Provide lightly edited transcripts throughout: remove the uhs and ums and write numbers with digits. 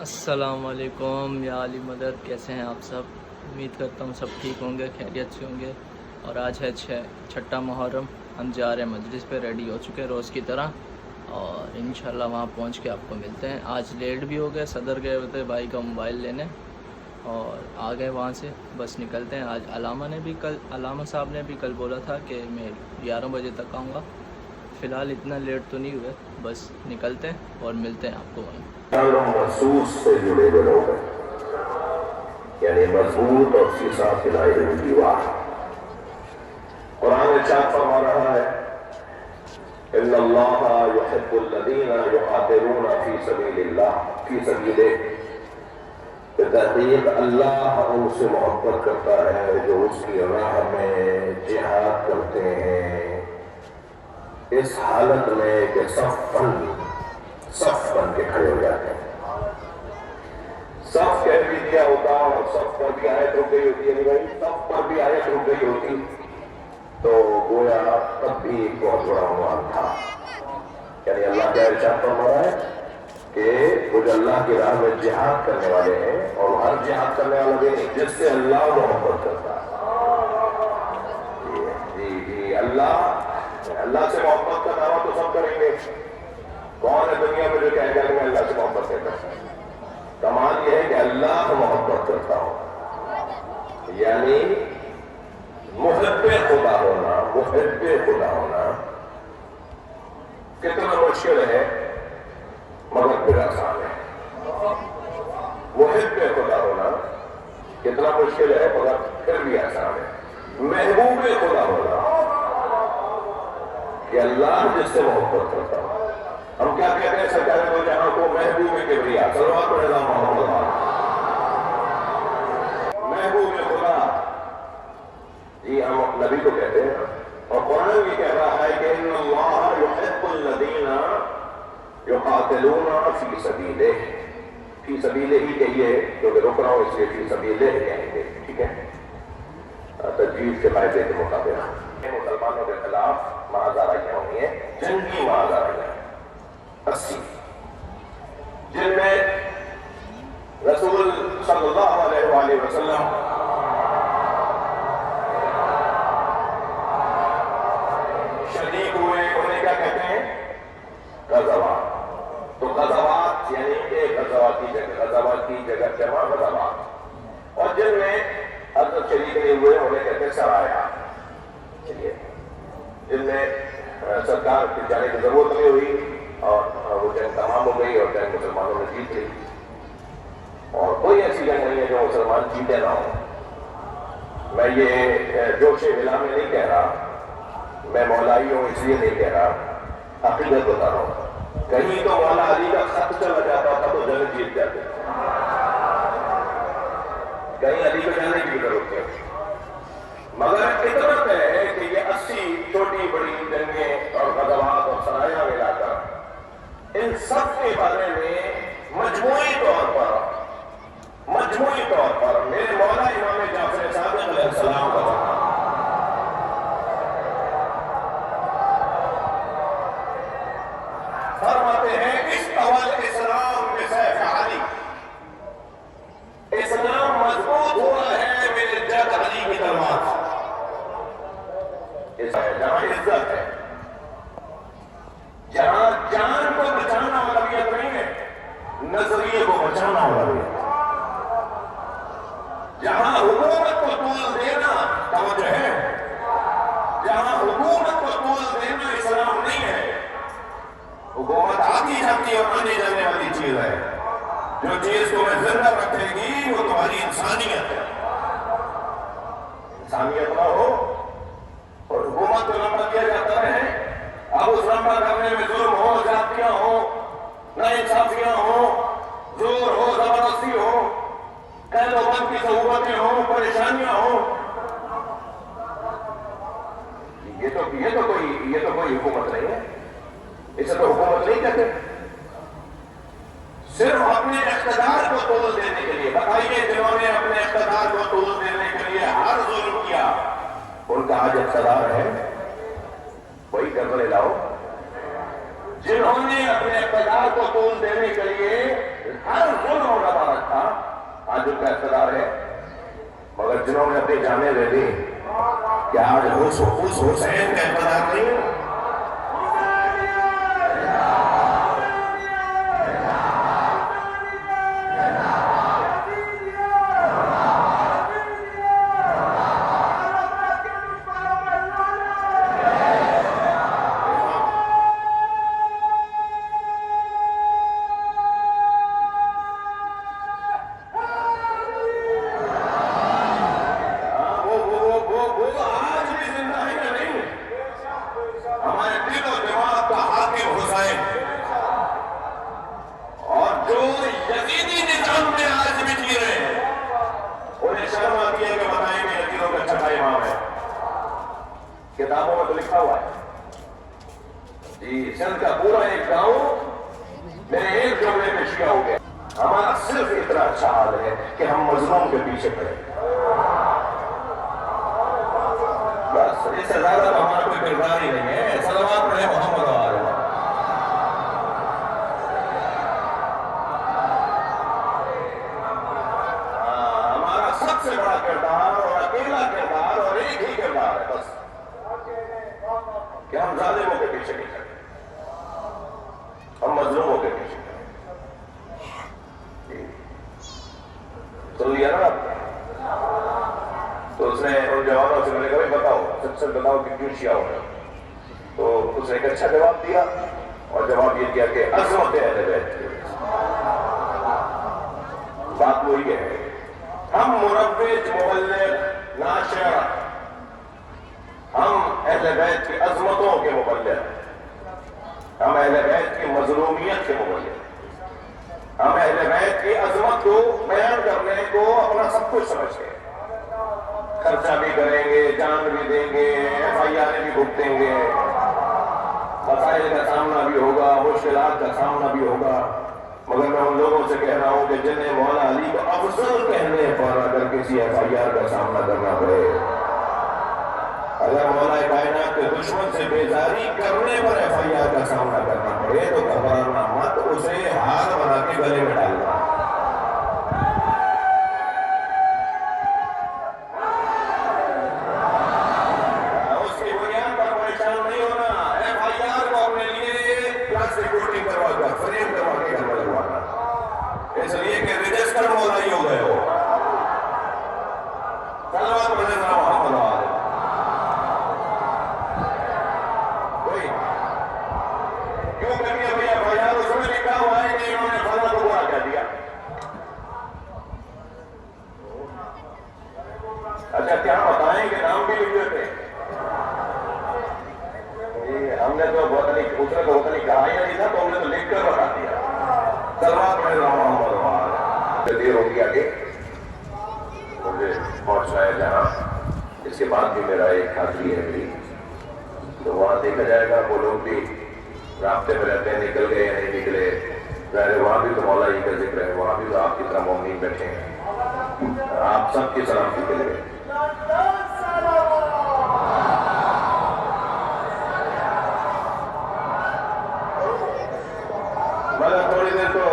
السلام علیکم یا علی مدد، کیسے ہیں آپ سب؟ امید کرتا ہوں سب ٹھیک ہوں گے، خیریت سے ہوں گے۔ اور آج ہے چھٹا محرم، ہم جا رہے ہیں مجلس پہ، ریڈی ہو چکے روز کی طرح، اور انشاءاللہ وہاں پہنچ کے آپ کو ملتے ہیں۔ آج لیٹ بھی ہو گئے، صدر گئے ہوئے تھے بھائی کا موبائل لینے، اور آ گئے وہاں سے، بس نکلتے ہیں۔ آج علامہ صاحب نے بھی کل بولا تھا کہ میں 11 بجے تک آؤں گا، فی الحال اتنا لیٹ تو نہیں ہوئے، بس نکلتے ہیں اور ملتے ہیں آپ کو وہیں۔ محسوس سے جڑے ہوئے لوگ ہیں، یعنی مضبوط اور سیسا پھیلائی ہوئی دیوار۔ قرآن ارشاد فرما رہا ہے ان اللہ یحب الذین یقاتلون فی سبیل اللہ فی سبیلہ، کہ تحقیق اللہ ان سے محبت کرتا ہے جو اس کی راہ میں جہاد کرتے ہیں، اس حالت میں کہ صف بن کے کھڑے ہو جاتے ہیں۔ صف کہہ بھی دیا ہوتا اور صف پر بھی آیت رک گئی ہوتی ہے، نہیں بھائی، صف پر بھی آیت رک گئی ہوتی تو گویا تب بھی ایک بہت بڑا عنوان تھا۔ یعنی اللہ کا ارشاد فرما رہا ہے کہ وہ جو اللہ کی راہ میں جہاد کرنے والے ہیں، اور ہر جہاد کرنے والا بھی نہیں، جس سے اللہ محبت کرتا ہے۔ جی اللہ سے محبت کا دعویٰ تو سب کریں گے۔ کون ہے دنیا میں جو کہے گا کہ میں اللہ سے محبت نہیں کرتا؟ کمال یہ ہے کہ اللہ محبت کرتا ہوں، یعنی محب خدا ہونا کتنا مشکل ہے مگر پھر آسان ہے۔ محب خدا ہونا کتنا مشکل ہے مگر پھر بھی آسان ہے۔ محبوب خدا ہونا کہ اللہ جس سے محبت کرتا ہوں۔ ہم کیا کہتے ہیں؟ سرکار دو جہاں کو محبوب کبریا، صلوات پڑھے محمد محبوب خدا، جی ہم نبی کو کہتے ہیں، اور قرآن بھی کہہ رہا ہے کہ ان اللہ یحب الذین یقاتلون فی سبیلہ، فی سبیلہ ہی کہیے کیونکہ رک رہا ہوں اس لیے فی سبیلہ کہیں گے، ٹھیک ہے، تجوید کے قاعدے کے مطابق۔ مسلمانوں کے خلاف معاذاریاں ہوئی ہیں، جنگی معاذاریاں 80، جن میں رسول صلی اللہ علیہ وآلہ وسلم شریک ہوئے، انہیں کیا کہتے ہیں؟ غزوات۔ تو غزوات یعنی ایک غزوات کی جگہ جمع غزوات، اور جن میں حضرت شریک نہیں ہوئے انہیں کہتے ہیں سرایا، جن میں سرکار کی جانے کی ضرورت نہیں ہوئی اور وہ جنگ تمام ہو گئی اور جنگ مسلمانوں نے جیت لی۔ اور کوئی ایسی جنگ نہیں ہے جو مسلمان جیتے نہ ہو۔ میں یہ جوش ولا میں نہیں کہہ رہا، میں مولائی ہوں اس لیے نہیں کہہ رہا، عقیدت بتا رہا ہوں۔ کہیں تو مولا علی کا خط چلا جاتا تھا تو جنگ جیت جاتے، کہیں علی کو جانے کی ضرورت ہے، مگر اتنا ہے کہ یہ 80 چھوٹی بڑی جنگیں اور غزوات اور سرایاں ملا کر ان سب کے بارے میں مجموعی طور پر میرے مولا امام جعفر صادق علیہ السلام کا فرماتے ہیں استوى الاسلام بسیف علی، اسلام مضبوط ہوا ہے میرے جد علی کی تلوار سے۔ جہاں عزت ہے، جہاں جان کو بچانا اولویت نہیں ہے، نظریے کو بچانا اولویت ہے۔ جہاں حکومت کو طول دینا توجہ ہے، جہاں حکومت کو طول دینا اسلام نہیں ہے۔ حکومت آتی جاتی اور آنے جانے والی چیز ہے، جو چیز تمہیں زندہ رکھے گی وہ تمہاری انسانیت ہے۔ انسانیت نہ ہو اور حکومت کو لمبا کیا جاتا ہے، اب اس لمبا کرنے میں ظلم ہو، زیادتیاں ہو، ناانصافیاں ہو، زور ہو، زبردستی ہو، قید و بند کی صعوبتیں ہوں، پریشانیاں ہوں، یہ تو کوئی حکومت نہیں ہے، اسے تو حکومت نہیں کہتے۔ صرف اپنے اقتدار کو طول دینے کے لیے، بتائیے جنہوں نے اپنے اقتدار کو طول دینے کے لیے ہر ظلم کیا، ان کا آج اقتدار ہے؟ وہی کرنے لاؤ۔ جنہوں نے اپنے اقتدار کو طول دینے کے لیے ہر ظلم آج ان کا اقتدار ہے، مگر جنہوں نے اپنی جانیں دے دی، کیا آج اس حسین کا اقتدار نہیں ہے؟ کتابوں میں تو لکھا ہوا ہے جی، سندھ کا پورا ایک گاؤں میرے ایک جملے میں شیعہ ہو گیا. ہمارا صرف اتنا اچھا حال ہے کہ ہم مظلوم کے پیچھے پڑے، بس اس سے زیادہ تو ہمارا کوئی کردار ہی نہیں ہے. صلوات پڑھے محمد و آل محمد. ہمارا سب سے بڑا کردار اور اکیلا کردار اور ایک ہی کردار ہے بس، کہ ہم ظالموں کے پیچھے نہیں چلتے، ہم مظلوموں کے پیچھے چلتے. سن لیا نا آپ نے؟ تو اس نے ان جوانوں سے میں نے کہا بھائی بتاؤ، سب بتاؤ کہ کیوں شیعہ ہو گیا. تو اس نے ایک اچھا جواب دیا، اور جواب یہ دیا کہ عظمت اہل بیت کی وجہ سے. بات وہی ہے، ہم مروج، مبلغ، ناشر، ہم اہل بیت کی عظمتوں کے مبلغ، ہم اہل بیت کی مظلومیت کے مبلغ، ہم اہل بیت کی عظمت کو بیان کرنے کو اپنا سب کچھ سمجھتے ہیں. خرچہ بھی کریں گے، جان بھی دیں گے، FIR بھی بھگتیں گے، مسائل کا سامنا بھی ہوگا، مشکلات کا سامنا بھی ہوگا. مگر میں ان لوگوں سے کہہ رہا ہوں کہ جنہیں مولا علی کو افضل کہنے پر اگر کسی FIR کا سامنا کرنا پڑے، اگر مولا کائنات کے دشمن سے بیزاری کرنے پر FIR کا سامنا کرنا پڑے تو گھبرانا مت، اسے ہاتھ بنا کے گلے میں ڈالنا. اس کی بنیاد پر پریشان نہیں ہونا. FIR کو اپنے لیے پلاسٹک کوٹنگ کروا کر، فریم کروا کے گھر میں لگوانا، اس لیے کہ رجسٹر مولا ہی ہو گئے ہو. صلوات پڑھے نا محمد و آل. کیوں کر دیا بھیا FIR؟ اس میں لکھا ہوا ہے کہ انہوں نے فلاں کو برا کہہ دیا. اچھا کیا بتائیں کہ نام بھی لکھ دیتے؟ ہم نے تو بہت نہیں، اس نے تو بہت نہیں کہا ہی نہیں تھا، تو ہم نے تو لکھ کر بتا دیا. صلوات پڑھے نا محمد و آل. دیر ہو گیا کہ مجھے پہنچنا ہے جہاں، اس کے بعد بھی میرا ایک حاضری ہے میری، تو وہاں دیکھا جائے گا وہ لوگ بھی رابطے میں رہتے ہیں، نکل گئے یا نہیں نکلے. ظاہر وہاں بھی تو مولا ہی کا ذکر ہے، وہاں بھی تو آپ کی طرح مومنین بیٹھے ہیں. آپ سب کی سلامتی کے لیے مگر تھوڑی دیر تو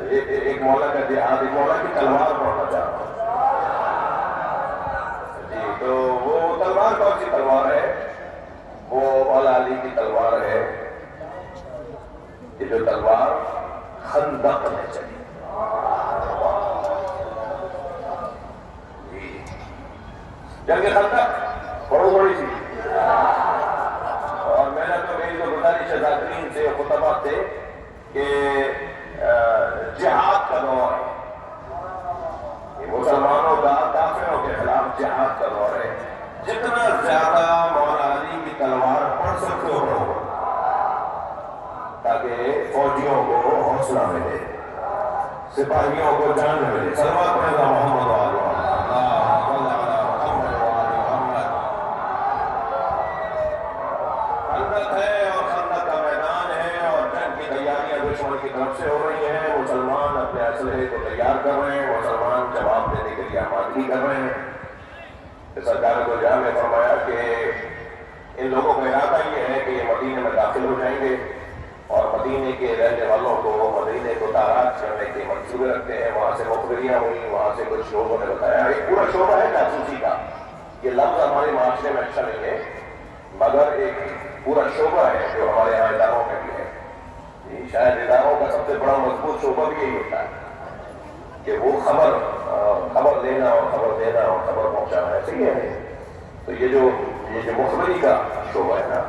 ایک مولا کا جہاد، ایک مولا کی تلوار پڑھنا چاہتا ہوں جی. تو وہ تلوار کون سی تلوار ہے؟ وہ مولا علی کی تلوار ہے، یہ جو تلوار خندق میں چلی جی. جنگ خندق بڑی سی. اور میں نے تو میری جو گزارش ذاکرین سے، خطبہ سے، کہ جہاد کا دور ہے، مسلمانوں کا کافروں کے خلاف جہاد کا دور ہے. جتنا زیادہ مولا علی کی تلوار پڑھ سکتے ہو پڑھو، تاکہ فوجیوں کو حوصلہ ملے، سپاہیوں کو جان ملے. صلوات پڑھے نا محمد و آل محمد. خندق ہے اور خندق کا میدان ہے، اور جنگ کی تیاریاں دشمن کی طرف سے ہو رہی ہیں. مسلمان اپنے اسلحے کو تیار کر رہے ہیں، مسلمان جواب دینے کے لیے آمادگی کر رہے ہیں. سرکار کو جہاں نے فرمایا کہ ان لوگوں کا ارادہ یہ ہے کہ یہ مدینے میں داخل ہو جائیں گے، اور مدینے کے رہنے والوں کو مدینے کو تاراج کرنے کے منصوبے رکھتے ہیں. وہاں سے مخبریاں ہوئی, وہاں سے کچھ لوگوں نے بتایا ایک پورا شعبہ ہے جاسوسی کا. یہ لفظ ہمارے معاشرے میں اچھا نہیں ہے, مگر ایک پورا شعبہ ہے جو ہمارے یہاں اداروں میں بھی ہے. شاید اداروں کا سب سے بڑا مضبوط شعبہ بھی یہی ہوتا ہے کہ وہ خبر لینا اور خبر دینا اور خبر پہنچانا ہے. صحیح ہے. تو یہ جو مخبری کا شعبہ ہے نا,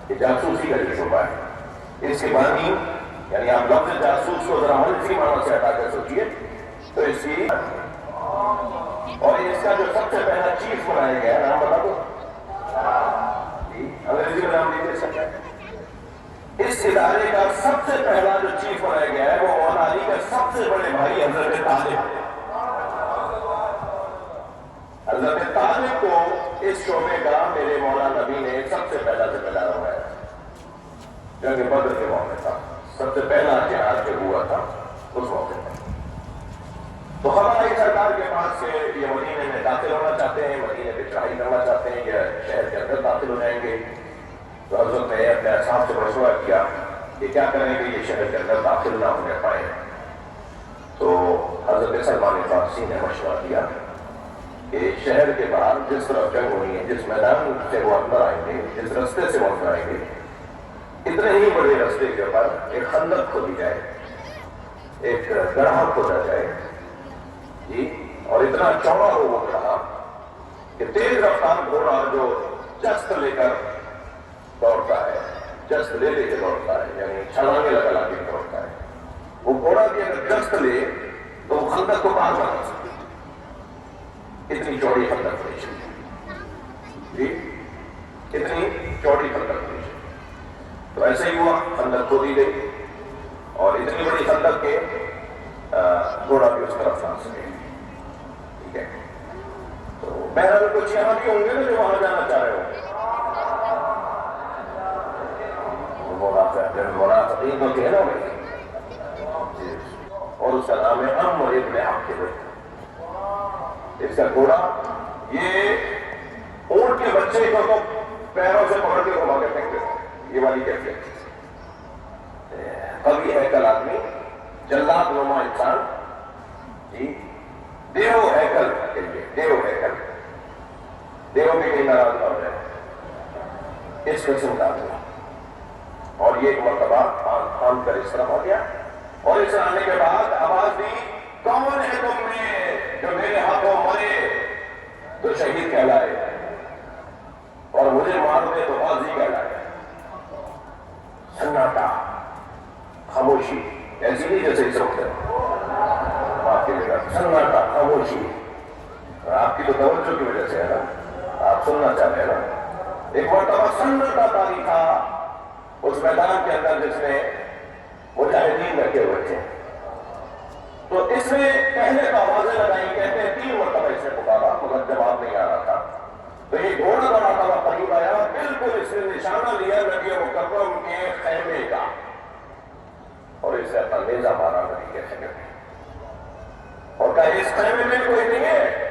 یہ جاسوسی کا جو شعبہ ہے, اس کے بانی یعنی آپ لفظ جاسوس کو ذرا منفی معنی سے ہٹا کر سوچیے تو اس کی, اور اس کا جو سب سے پہلا چیف بنایا گیا نام بتا دو, انگریزی میں نام لیجیے سکتا ہے. اس ادارے کا سب سے پہلا جو چیف بنایا گیا ہے وہ مولانا علی کا سب سے بڑے بھائی حضرت طالب. حضرت طالب کو اس شعبے کا میرے مولانا نبی نے سب سے پہلا ذمہ دار بنایا. جنگ بدر کے موقع تھا, سب سے پہلا جہاد جو ہوا تھا اس موقع پر. تو ہماری سرکار کے پاس سے یہ مدینے میں داخل ہونا چاہتے ہیں, مدینے پہ چڑھائی کرنا چاہتے ہیں, یا شہر کے اندر داخل ہو جائیں گے. تو حضرت نے اپنے اصحاب سے مشورہ کیا کہ کیا کریں گے یہ شہر کے اندر داخل نہ ہونے پائے. تو حضرت سلمان فارسی نے مشورہ دیا کہ شہر کے باہر جس طرف جنگ ہونی ہے, جس میدان سے وہ اندر آئیں گے, جس رستے سے وہ اندر آئیں گے, اتنے ہی بڑے رستے کے اوپر ایک خندق کھودی جائے, ایک گڑھا کھودا جائے جی, اور اتنا چوڑا ہو وہ گڑھا کہ تیز رفتار گھوڑا جو جست لے کر دوڑتا ہے, جست لے کے دوڑتا ہے, یعنی چھلانگے لگا کے دوڑتا ہے, وہ گھوڑا بھی اگر جست لے تو وہ خندق کو پار نہ کر سکتے. اتنی چوڑی خندق ہوئی جی, اتنی چوڑی خندق ہوئی. تو ایسے ہی ہوا, خندق کھودی گئی اور اتنی بڑی خندق کے گھوڑا بھی اس طرف نہ سکے. ٹھیک ہے. تو بہرحال کچھ یہاں بھی ہوں گے نا جو وہاں جانا چاہ رہے ہوں. منافقین تو کہنا بھائی, اور اس کا نام ہے عمرو ابن عاقب. اس کا گھوڑا یہ اونٹ کے بچے کو تو پیروں سے پکڑ کے گھما کے پھینک دیتا, یہ والی کیفیت. قوی ہیکل آدمی, جلاد نما انسان جی, دیو ہیکل کے لیے, دیو ہیکل, دیو بھی کہیں ناراض نہ ہو جائے, اس قسم کا آدمی. اور یہ ایک مرتبہ آن کر اس طرف آ گیا, اور اس آنے کے بعد آواز دی, کون ہے تم میں جو میرے ہاتھوں مرے تو شہید کہلائے, اور مجھے مار دے تو غازی کہلائے. سناٹا, خاموشی, ایسی نہیں جیسے اس وقت آپ کی جگہ سناٹا, خاموشی. آپ کی تو توجہ کی وجہ سے ہے نا, آپ سننا چاہتے ہیں نا. ایک مرتبہ سناٹا تاری تھا اس میدان کے اندر جس میں مجاہدین رکھے ہوئے تھے. تو اس نے پہلے تو آوازیں لگائی, کہتے ہیں 3 مرتبہ اس نے پکارا مگر جواب نہیں آ رہا تھا. تو یہ گھوڑا دوڑاتا ہوا قریب آیا, بالکل اس نے نشانہ لیا نبی مکرم کے خیمے کا, اور اس نے اپنا نیزہ مارا نبی کے خیمے میں, اور کہا اس خیمے میں کوئی نہیں ہے.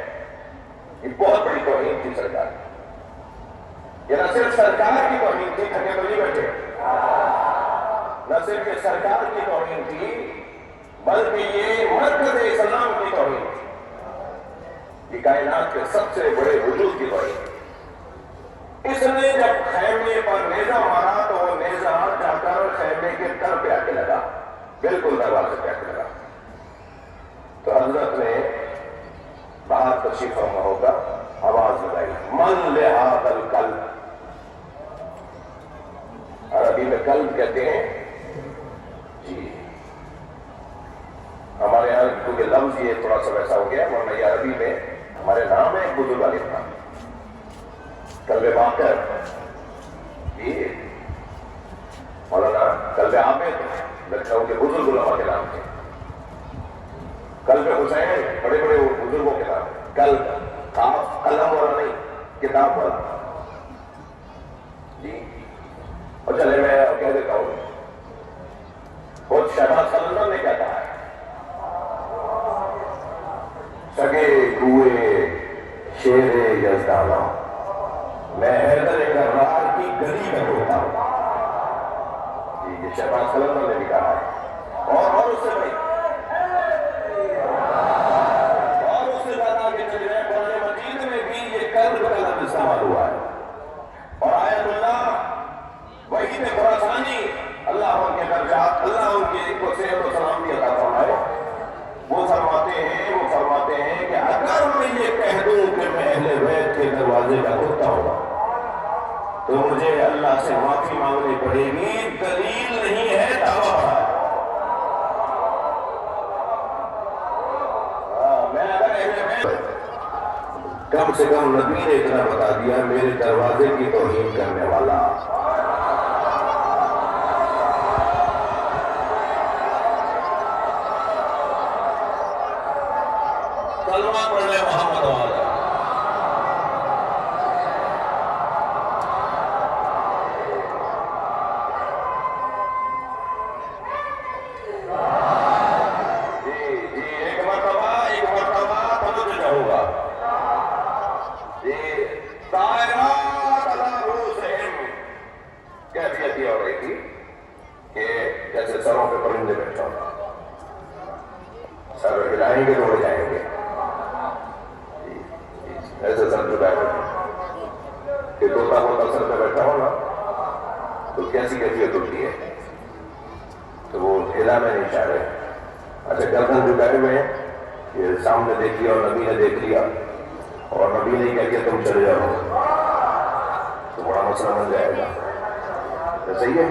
یہ بہت بڑی توہین تھی سرکار کی. یہ نہ صرف سرکار کی توہین تھی, تھکے تو نہیں بیٹھے, نہ صرف یہ سرکار کی توہین تھی بلکہ یہ مرکز اسلام کی توہین تھی, یہ کائنات کے سب سے بڑے وجود کی توہین. اس نے جب خیمے پر نیزہ مارا تو وہ نیزہ جا کر خیمے کے در پہ آ کے لگا, بالکل دروازے پہ آ کے لگا. تو حضرت نے باہر تشریف فرما ہوگا آواز لگائی, من لہذا القلب. عربی میں قلب کہتے ہیں جی, ہمارے یہاں کیونکہ لفظ یہ تھوڑا سا ویسا ہو گیا, ورنہ یہ عربی میں ہمارے نام ہے ایک بزرگ عالم کا قلب باقر جی, مولانا قلب عابد لکھنؤ کے بزرگ علماء کے نام تھے. قلب حسین بڑے بڑے بزرگوں کے نام, قلب خاص قلم والا نہیں, کتاب والا جی. اور چلے میں کہہ دیتا ہوں, خود شہباز سلمان نے کیا کہا ہے, سگے ہوئے شیر یزدانا, میں حیدر کرار کی گلی میں ہوتا ہوں. یہ شہباز قلندر نے بھی کہا ہے اور اس سے بھائی اور اس سے زیادہ آگے چلے جائیں قرآن مجید میں بھی یہ قلب کا لفظ استعمال ہوا ہے اور آیت اللہ وحید خراسانی اللہ ان کے درجات اللہ ان کی کو صحت و سلامتی عطا فرمائے وہ فرماتے ہیں کہ اگر میں یہ کہہ دوں کہ میں اہل بیت کے دروازے کا کتا ہوں تو مجھے اللہ سے معافی مانگنی پڑے گی دلیل نہیں ہے دعویٰ ہے میں اگر اہل بیت کم سے کم نبی نے اتنا بتا دیا میرے دروازے کی توہین کرنے والا کلمہ پڑھ لے محمد والا جی ایک مرتبہ توجہ چاہوں گا جی طائرات علی رؤوسہم کیفیت یہ ہو رہی تھی کہ جیسے سروں پہ پرندے بیٹھا ہوں سر ہلائیں گے تو اڑ جائیں گے ایسے سر جھکائے بیٹھے کہ طوطا ہوتا سر پہ بیٹھا ہو نا تو کیسی کیفیت ہوتی ہے تو وہ ہلانا نہیں چاہ رہے اچھا گردن جھکائے ہوئے ہیں یہ سامنے دیکھ لیا اور نبی نے دیکھ لیا اور نبی نے کہہ دیا تم چلے جاؤ تو بڑا مسئلہ بن جائے گا تو صحیح ہے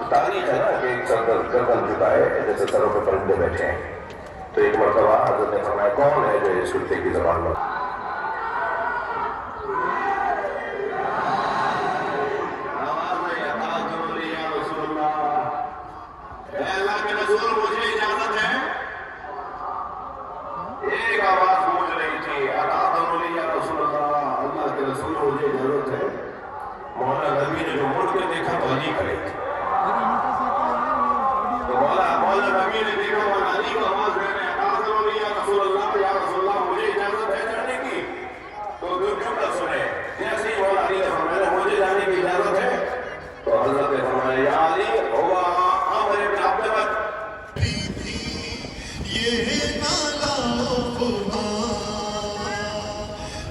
تاریخ ہے نا کہ ایک سر گردن جھکائے جیسے سروں پہ پرندے بیٹھے ہیں تو ایک مرتبہ حضرت نے فرمایا کون ہے جو اس کتے کی زبان میں اللہ کے رسول مجھے اجازت ہے ایک آواز گونج رہی تھی یا رسول اللہ اللہ کے رسول مجھے اجازت ہے مولانا نبی نے جو مڑ کے دیکھا تو علی کرے تو مولانا نبی نے دیکھا مولانا علی کو آواز دے رہے ہیں یا رسول اللہ مجھے اجازت ہے جانے کی تو کیوں نہ سنے جیسے ہی مولانا علی نے فرمایا مجھے جانے کی اجازت ہے تو حضرت نے فرمایا یا علی ہوا عمر بن عبد البر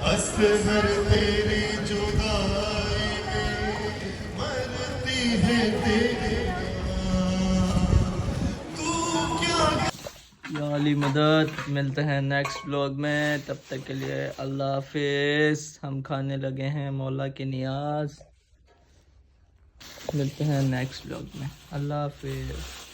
اصغر تیری جدائی میں مرتی ہے تیری تو کیا یا علی مدد ملتے ہیں نیکسٹ بلاگ میں تب تک کے لیے اللہ حافظ ہم کھانے لگے ہیں مولا کی نیاز ملتے ہیں نیکسٹ بلاگ میں اللہ حافظ